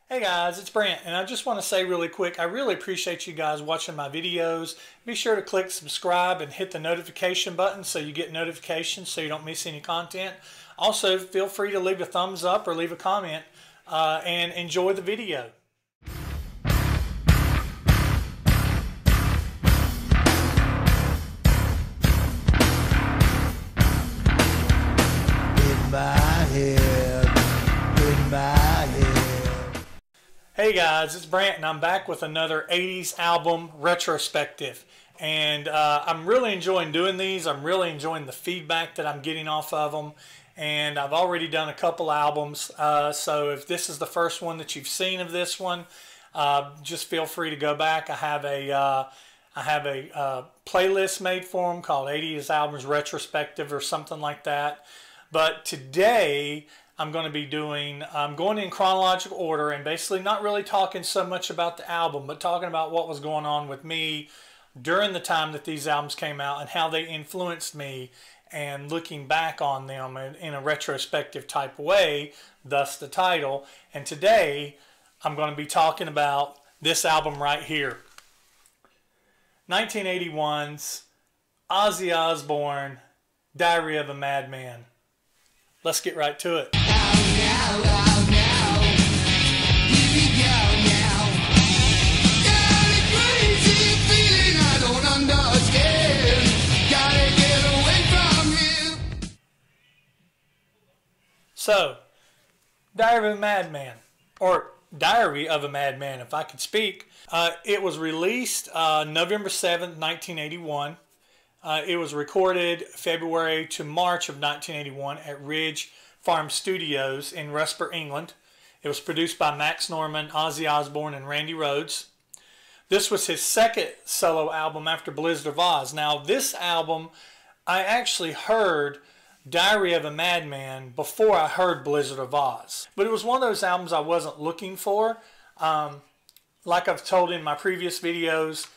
Hey guys, it's Brent, and I just want to say really quick, I really appreciate you guys watching my videos. Be sure to click subscribe and hit the notification button so you get notifications so you don't miss any content. Also, feel free to leave a thumbs up or leave a comment and enjoy the video. In my head, in my head. Hey guys, it's Brant, and I'm back with another 80s album retrospective. And I'm really enjoying doing these. I'm really enjoying the feedback that I'm getting off of them. And I've already done a couple albums. So if this is the first one that you've seen of this one, just feel free to go back. I have a playlist made for them called 80s Albums Retrospective or something like that. But today I'm going in chronological order and basically not really talking so much about the album, but talking about what was going on with me during the time that these albums came out and how they influenced me, and looking back on them in a retrospective type way, thus the title. And today I'm going to be talking about this album right here. 1981's Ozzy Osbourne, Diary of a Madman. Let's get right to it. So, Diary of a Madman, or Diary of a Madman, if I could speak. It was released November 7th, 1981. It was recorded February to March of 1981 at Ridge Farm Studios in Retrospective, England. It was produced by Max Norman, Ozzy Osbourne, and Randy Rhoads. This was his second solo album after Blizzard of Oz. Now, this album, I actually heard Diary of a Madman before I heard Blizzard of Oz. But it was one of those albums I wasn't looking for. Like I've told in my previous videos,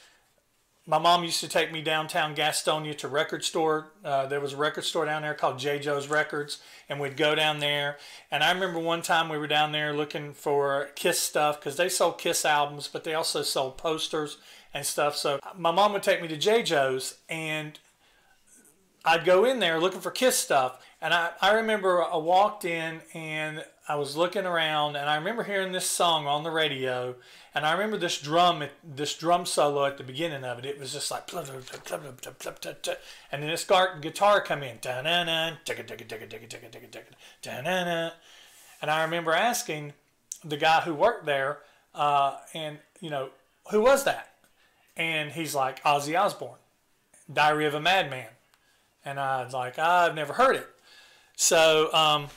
my mom used to take me downtown Gastonia to record store. There was a record store down there called J. Joe's Records, and we'd go down there. And I remember one time we were down there looking for Kiss stuff, because they sold Kiss albums, but they also sold posters and stuff. So my mom would take me to J. Joe's, and I'd go in there looking for Kiss stuff. And I remember I walked in and I was looking around, and I remember hearing this song on the radio, and I remember this drum solo at the beginning of it. It was just like, and then this guitar come in, and I remember asking the guy who worked there, and who was that? And he's like, Ozzy Osbourne, Diary of a Madman. And I was like, I've never heard it. So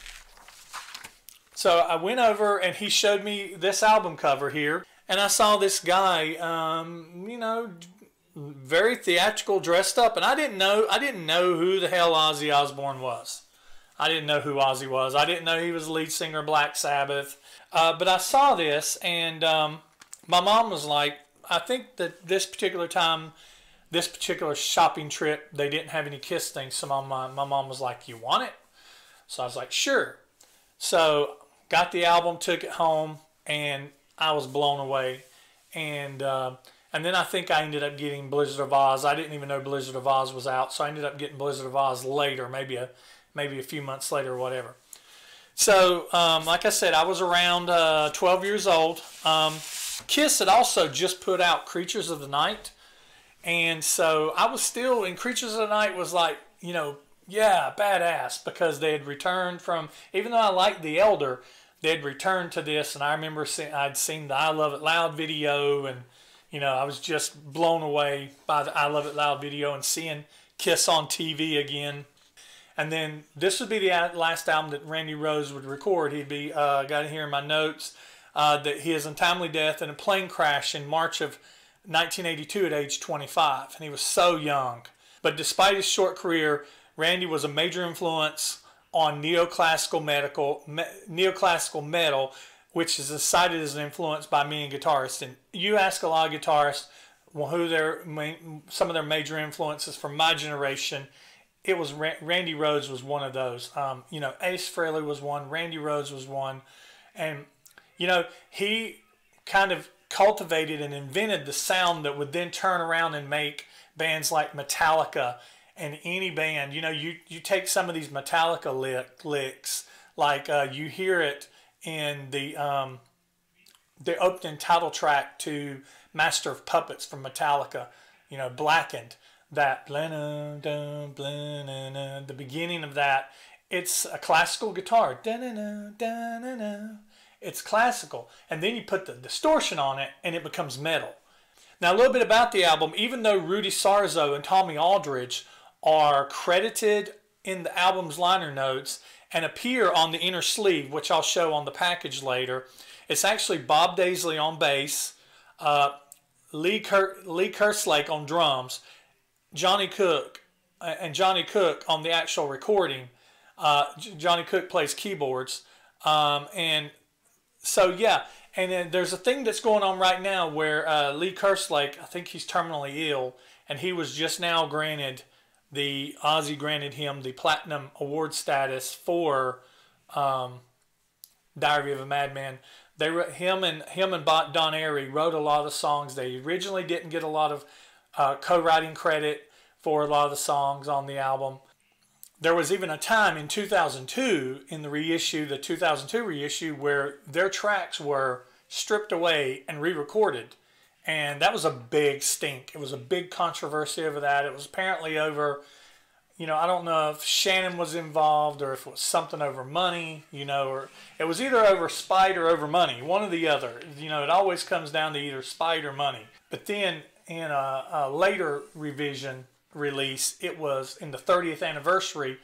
so I went over, and he showed me this album cover here, and I saw this guy, very theatrical, dressed up, and I didn't know who the hell Ozzy Osbourne was. I didn't know who Ozzy was. I didn't know he was the lead singer of Black Sabbath. But I saw this, and my mom was like, I think that this particular shopping trip, they didn't have any Kiss things, so my mom was like, you want it? So I was like, sure. So got the album, took it home, and I was blown away. And then I think I ended up getting Blizzard of Oz. I didn't even know Blizzard of Oz was out, so I ended up getting Blizzard of Oz later, maybe a few months later or whatever. So like I said, I was around 12 years old. Kiss had also just put out Creatures of the Night. And so I was still, and Creatures of the Night was like, yeah, badass, because they had returned from, even though I liked The Elder, they had returned to this, and I remember I'd seen the I Love It Loud video, and, I was just blown away by the I Love It Loud video and seeing Kiss on TV again. And then this would be the last album that Randy Rhoads would record. He'd be, got it here in my notes, that his untimely death in a plane crash in March of 1982 at age 25, and he was so young. But despite his short career, Randy was a major influence on neoclassical metal, which is cited as an influence by many guitarists. And you ask a lot of guitarists who some of their major influences from my generation, it was Randy Rhoads was one of those. Ace Frehley was one, Randy Rhoads was one, and You know, he kind of cultivated and invented the sound that would then turn around and make bands like Metallica and any band. You know, you take some of these Metallica licks, like you hear it in the opening title track to Master of Puppets from Metallica, you know, Blackened, that the beginning of that, it's a classical guitar. It's classical. And then you put the distortion on it and it becomes metal. Now, a little bit about the album. Even though Rudy Sarzo and Tommy Aldridge are credited in the album's liner notes and appear on the inner sleeve, which I'll show on the package later, it's actually Bob Daisley on bass, Lee Kerslake on drums, Johnny Cook on the actual recording. Johnny Cook plays keyboards. And so, yeah. And then there's a thing that's going on right now where Lee Kerslake, I think he's terminally ill, and he was just now Ozzy granted him the Platinum Award status for Diary of a Madman. Him and Don Airey wrote a lot of the songs. They originally didn't get a lot of co-writing credit for a lot of the songs on the album. There was even a time in 2002, in the 2002 reissue, where their tracks were stripped away and re-recorded. And that was a big stink. It was a big controversy over that. It was apparently over, you know, I don't know if Shannon was involved or if it was something over money, you know, or it was either over spite or over money, one or the other. You know, it always comes down to either spite or money. But then in a later revision release, it was in the 30th anniversary,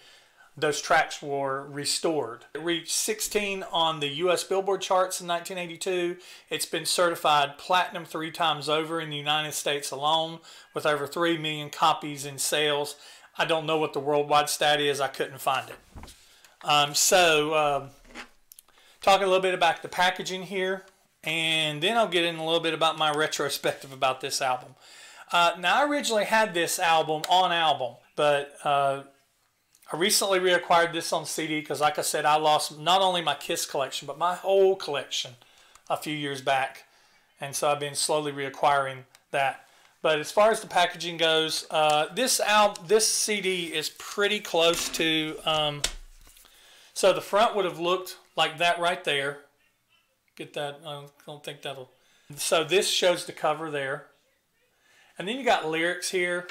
those tracks were restored. It reached 16 on the US Billboard charts in 1982. It's been certified platinum 3 times over in the United States alone, with over 3 million copies in sales. I don't know what the worldwide stat is. I couldn't find it. Talking a little bit about the packaging here, and then I'll get in a little bit about my retrospective about this album. Now, I originally had this album on album, but I recently reacquired this on CD because, like I said, I lost not only my Kiss collection, but my whole collection a few years back. And so I've been slowly reacquiring that. But as far as the packaging goes, this CD is pretty close to... so the front would have looked like that right there. Get that? I don't think that'll... So this shows the cover there. And then you got lyrics here.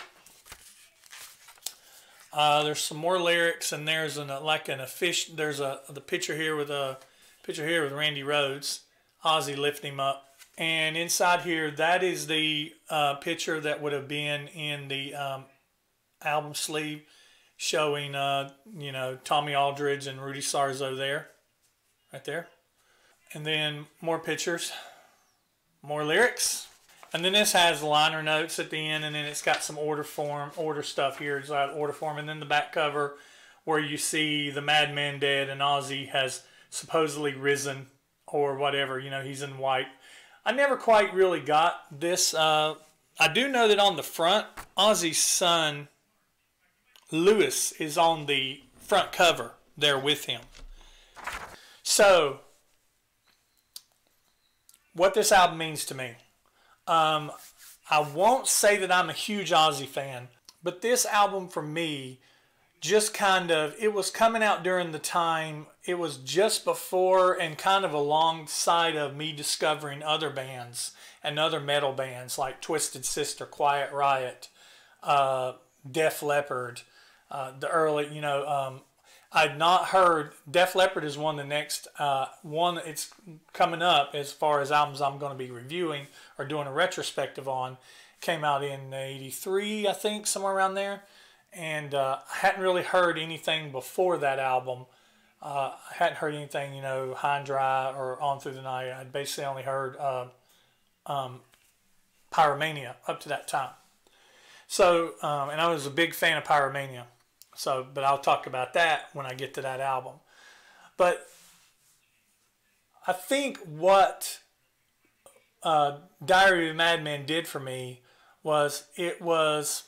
There's some more lyrics, and there's the picture here with Randy Rhoads, Ozzy lifting him up, and inside here that is the picture that would have been in the album sleeve, showing you know, Tommy Aldridge and Rudy Sarzo there, right there, and then more pictures, more lyrics. And then this has liner notes at the end, and then it's got some order stuff here. It's got order form, and then the back cover where you see the Madman dead and Ozzy has supposedly risen or whatever. You know, he's in white. I never quite really got this. I do know that on the front, Ozzy's son, Lewis, is on the front cover there with him. So, what this album means to me. I won't say that I'm a huge Ozzy fan, but this album for me just kind of, it was coming out during the time, it was just before and kind of alongside of me discovering other bands and other metal bands like Twisted Sister, Quiet Riot, Def Leppard, the early, you know, I'd not heard, Def Leppard is one of the next one, it's coming up as far as albums I'm going to be reviewing or doing a retrospective on. Came out in 83, I think, somewhere around there. And I hadn't really heard anything before that album. I hadn't heard anything, you know, High and Dry or On Through the Night. I'd basically only heard Pyromania up to that time. So, and I was a big fan of Pyromania. So, but I'll talk about that when I get to that album. But I think what Diary of a Madman did for me was it was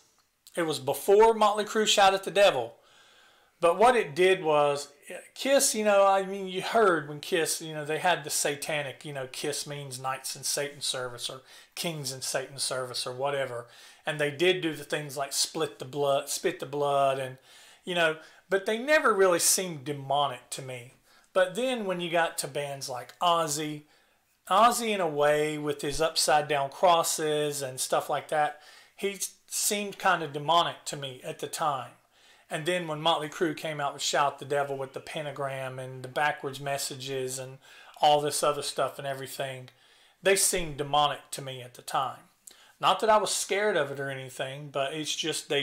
before Motley Crue Shout at the Devil, But what it did was, Kiss, you know, I mean, you heard when Kiss, you know, they had the satanic, you know, Kiss means knights in Satan's service or kings in Satan's service or whatever. And they did do the things like spit the blood, and, you know, but they never really seemed demonic to me. But then when you got to bands like Ozzy in a way with his upside down crosses and stuff like that, he seemed kind of demonic to me at the time. And then when Motley Crue came out with Shout the Devil with the pentagram and the backwards messages and all this other stuff and everything, they seemed demonic to me at the time. Not that I was scared of it or anything, but it's just they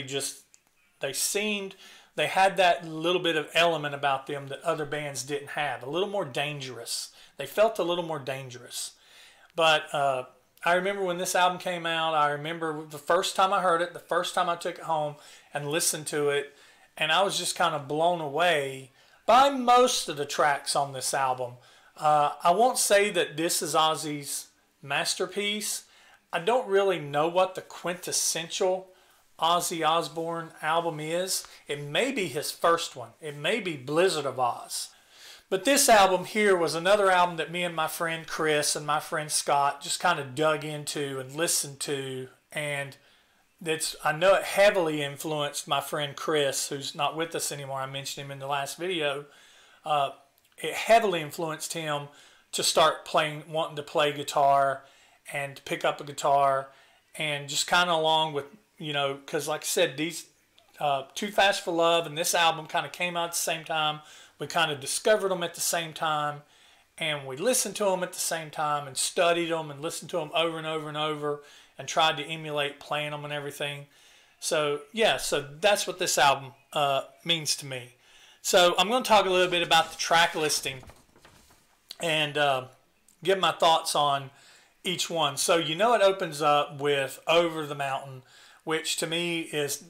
had that little bit of element about them that other bands didn't have. A little more dangerous. They felt a little more dangerous. But I remember when this album came out, I remember the first time I heard it, the first time I took it home and listened to it, and I was just kind of blown away by most of the tracks on this album. I won't say that this is Ozzy's masterpiece. I don't really know what the quintessential Ozzy Osbourne album is. It may be his first one. It may be Blizzard of Oz. But this album here was another album that me and my friend Chris and my friend Scott just kind of dug into and listened to, and I know it heavily influenced my friend Chris, who's not with us anymore. I mentioned him in the last video. It heavily influenced him to start wanting to play guitar and to pick up a guitar, and just kind of along with, you know, because like I said, these Too Fast for Love and this album kind of came out at the same time. We kind of discovered them at the same time, and we listened to them at the same time and studied them and listened to them over and over and over and tried to emulate playing them and everything. So yeah, so that's what this album means to me. So I'm going to talk a little bit about the track listing and give my thoughts on each one. So you know it opens up with Over the Mountain, which to me is,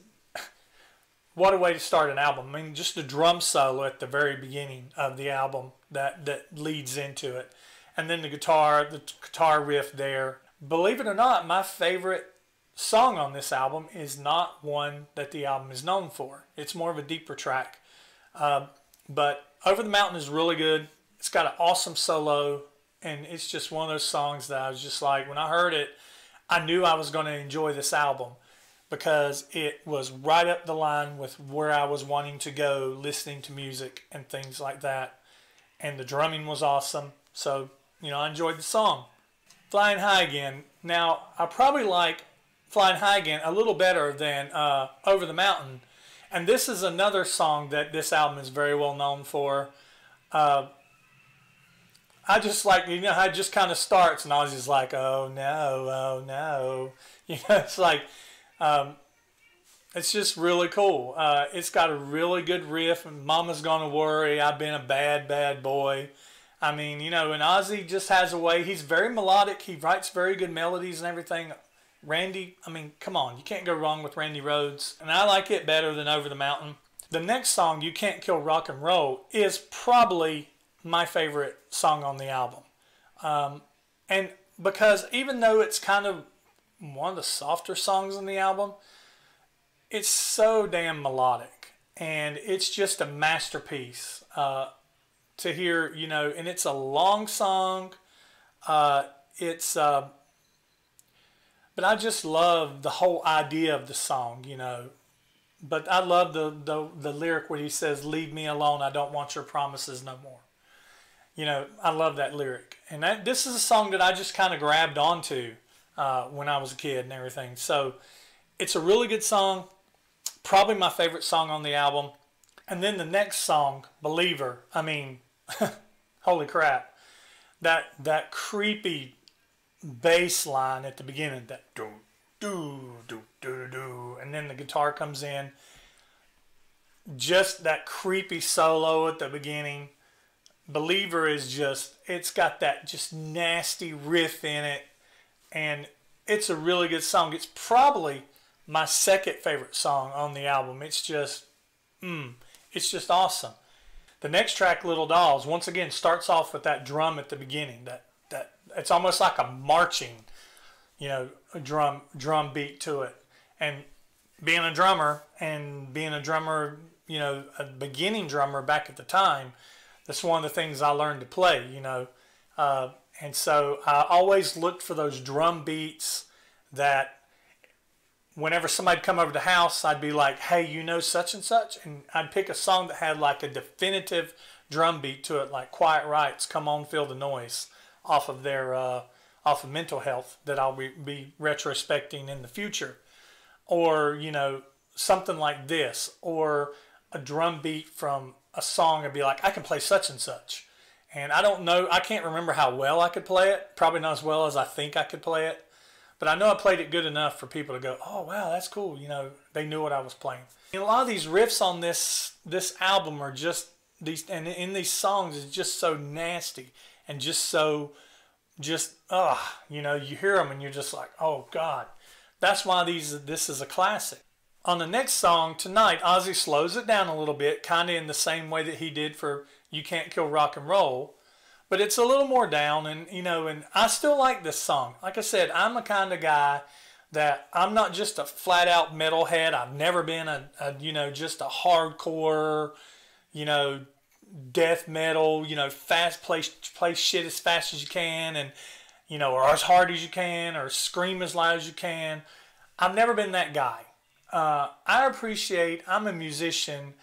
what a way to start an album. I mean, just the drum solo at the very beginning of the album that leads into it. And then the guitar riff there. Believe it or not, my favorite song on this album is not one that the album is known for. It's more of a deeper track. But Over the Mountain is really good. It's got an awesome solo, and it's just one of those songs that I was just like, when I heard it, I knew I was going to enjoy this album because it was right up the line with where I was wanting to go listening to music and things like that. And the drumming was awesome. So, you know, I enjoyed the song. Flying High Again. Now, I probably like Flying High Again a little better than Over the Mountain. And this is another song that this album is very well known for. I just like, you know how it just kind of starts and I was just like, oh no. You know, it's like, it's just really cool. It's got a really good riff, and Mama's Gonna Worry, I've Been a Bad, Bad Boy. I mean, you know, and Ozzy just has a way. He's very melodic. He writes very good melodies and everything. Randy, I mean, come on. You can't go wrong with Randy Rhoads. And I like it better than Over the Mountain. The next song, You Can't Kill Rock and Roll, is probably my favorite song on the album. And because even though it's kind of one of the softer songs on the album, it's so damn melodic. And it's just a masterpiece. To hear, you know, and it's a long song. But I just love the whole idea of the song, you know. But I love the lyric where he says, "Leave me alone, I don't want your promises no more." You know, I love that lyric. And this is a song that I just kind of grabbed onto when I was a kid and everything. So it's a really good song. Probably my favorite song on the album. And then the next song, Believer, I mean, holy crap. That creepy bass line at the beginning, that do do do do do, and then the guitar comes in. Just that creepy solo at the beginning. Believer is just, it's got that just nasty riff in it, and it's a really good song. It's probably my second favorite song on the album. It's just awesome. The next track, Little Dolls, once again starts off with that drum at the beginning. That it's almost like a marching, you know, a drum beat to it. And being a drummer, a beginning drummer back at the time, that's one of the things I learned to play, and so I always looked for those drum beats that whenever somebody'd come over to the house, I'd be like, hey, such and such, and I'd pick a song that had like a definitive drum beat to it, like Quiet Riot's Come On Feel the Noise, off of Mental Health, that I'll be retrospecting in the future, or something like this, or a drum beat from a song. I'd be like, I can play such and such, and I can't remember how well I could play it, probably not as well as I think I could play it, but I know I played it good enough for people to go, oh wow, that's cool, they knew what I was playing. And a lot of these riffs on this album are just these, and in these songs is just so nasty and just so you hear them and you're just like, oh God. That's why this is a classic. On the next song, Tonight, Ozzy slows it down a little bit, kind of in the same way that he did for You Can't Kill Rock and Roll, but it's a little more down, and and I still like this song. Like I said, I'm a kind of guy that I'm not just a flat out metalhead. I've never been just a hardcore, death metal, fast play shit as fast as you can, and or as hard as you can, or scream as loud as you can. I've never been that guy. I'm a musician,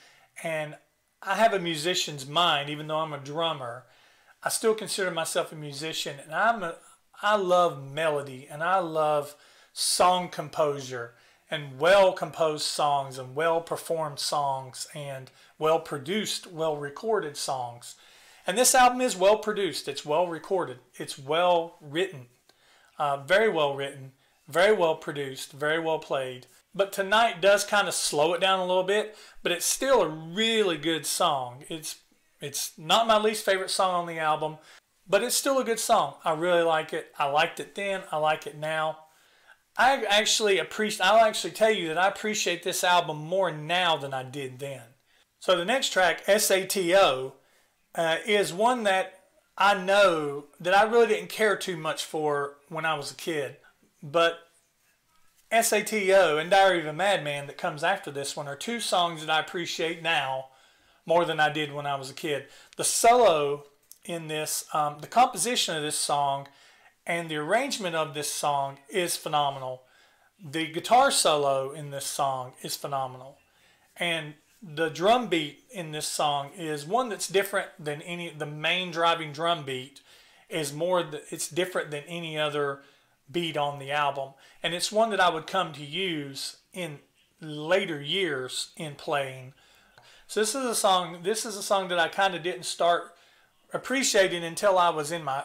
and I have a musician's mind, even though I'm a drummer. I still consider myself a musician, and I love melody, and I love song composure, and well-composed songs, and well-performed songs, and well-produced, well-recorded songs. And this album is well-produced. It's well-recorded. It's well-written. Very well-written. Very well-produced. Very well-played. But Tonight does kind of slow it down a little bit, but it's still a really good song. It's not my least favorite song on the album, but it's still a good song. I really like it. I liked it then. I like it now. I'll actually tell you that I appreciate this album more now than I did then. So the next track, SATO, is one that I know that I really didn't care too much for when I was a kid. But SATO and Diary of a Madman that comes after this one are two songs that I appreciate now more than I did when I was a kid. The solo in this, the composition of this song and the arrangement of this song is phenomenal. The guitar solo in this song is phenomenal. And the drum beat in this song is one that's different than the main driving drum beat it's different than any other beat on the album. And it's one that I would come to use in later years in playing. So this is a song that I kind of didn't start appreciating until I was in my,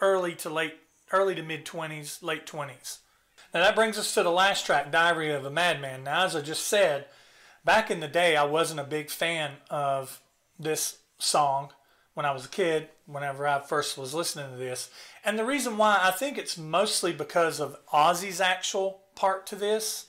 early to mid 20s, late 20s. Now that brings us to the last track, Diary of a Madman. Now, as I just said, back in the day, I wasn't a big fan of this song when I was a kid, whenever I first was listening to this. And the reason why, I think it's mostly because of Ozzy's actual part to this.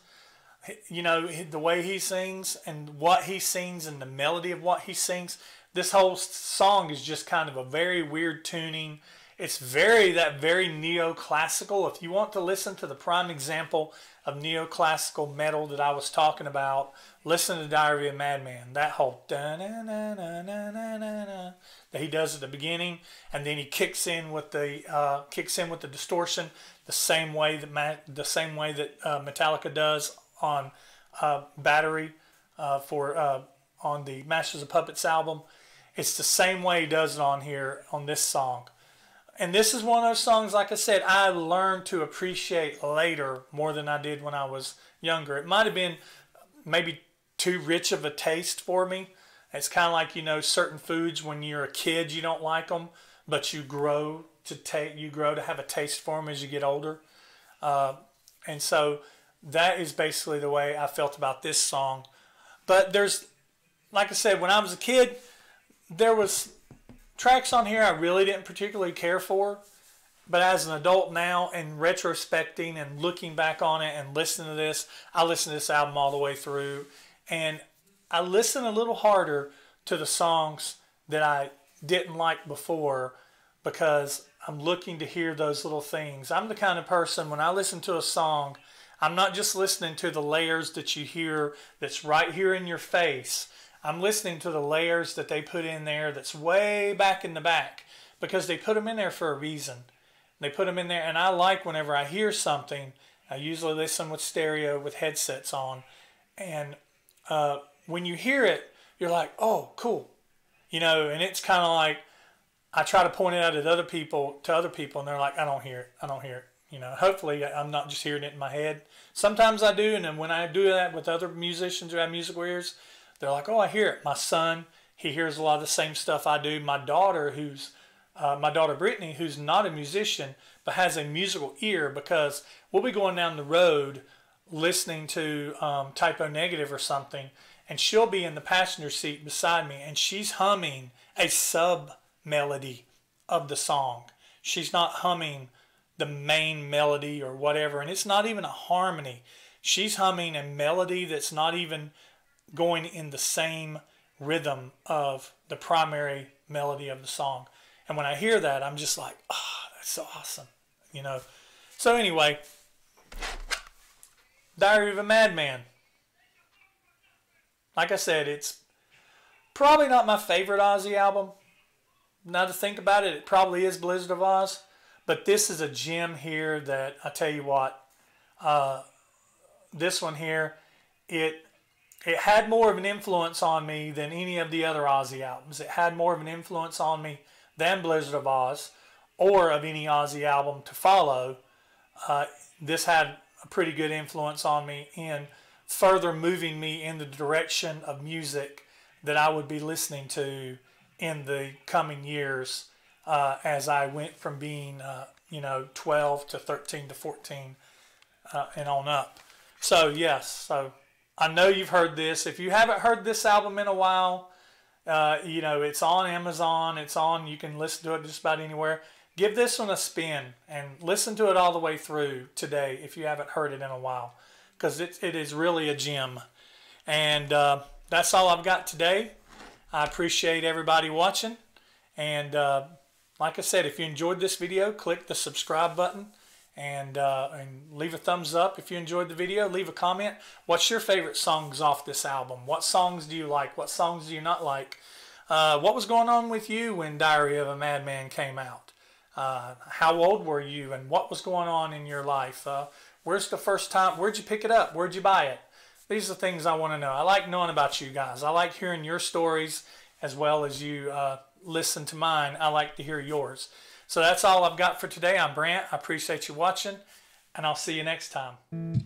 The way he sings and what he sings and the melody of what he sings. This whole song is just kind of a very weird tuning. It's very neoclassical. If you want to listen to the prime example of neoclassical metal that I was talking about, listen to Diary of a Madman. That whole da-na-na-na-na-na-na that he does at the beginning, and then he kicks in with the distortion the same way that Metallica does on Battery on the Masters of Puppets album. It's the same way he does it on here on this song. And this is one of those songs, like I said, I learned to appreciate later more than I did when I was younger. It might have been maybe too rich of a taste for me. It's kind of like, certain foods when you're a kid, you don't like them, but you grow to have a taste for them as you get older. And so that is basically the way I felt about this song. But like I said, when I was a kid, there was tracks on here I really didn't particularly care for, but as an adult now and retrospecting and looking back on it and listening to this, I listened to this album all the way through, and I listen a little harder to the songs that I didn't like before because I'm looking to hear those little things. I'm the kind of person, when I listen to a song, I'm not just listening to the layers that you hear that's right here in your face. I'm listening to the layers that they put in there that's way back in the back, because they put them in there for a reason. They put them in there, and I like whenever I hear something, I usually listen with stereo with headsets on, and when you hear it, you're like, oh, cool. You know, and it's kind of like, I try to point it out at other people, and they're like, I don't hear it. I don't hear it. You know, hopefully I'm not just hearing it in my head. Sometimes I do, and then when I do that with other musicians who have musical ears, they're like, oh, I hear it. My son, he hears a lot of the same stuff I do. My daughter, my daughter Brittany, who's not a musician, but has a musical ear, because we'll be going down the road listening to Typo Negative or something, and she'll be in the passenger seat beside me, and she's humming a sub-melody of the song. She's not humming the main melody or whatever, and it's not even a harmony. She's humming a melody that's not even going in the same rhythm of the primary melody of the song. And when I hear that, I'm just like, oh, that's so awesome, you know. So anyway, Diary of a Madman. Like I said, it's probably not my favorite Ozzy album. Now to think about it, it probably is Blizzard of Oz. But this is a gem here that, I tell you what, this one here, it had more of an influence on me than any of the other Ozzy albums. It had more of an influence on me than Blizzard of Oz, or of any Ozzy album to follow. This had a pretty good influence on me in further moving me in the direction of music that I would be listening to in the coming years, as I went from being, 12 to 13 to 14 and on up. So, yes, so I know you've heard this. If you haven't heard this album in a while, it's on Amazon. It's on, you can listen to it just about anywhere. Give this one a spin and listen to it all the way through today if you haven't heard it in a while, because it is really a gem. And that's all I've got today. I appreciate everybody watching. And like I said, if you enjoyed this video, click the subscribe button and leave a thumbs up if you enjoyed the video. Leave a comment. What's your favorite songs off this album? What songs do you like? What songs do you not like? What was going on with you when Diary of a Madman came out? How old were you, and what was going on in your life? Where's the first time? Where'd you pick it up? Where'd you buy it? These are the things I want to know. I like knowing about you guys. I like hearing your stories as well as you listen to mine. I like to hear yours. So that's all I've got for today. I'm Brant. I appreciate you watching, and I'll see you next time.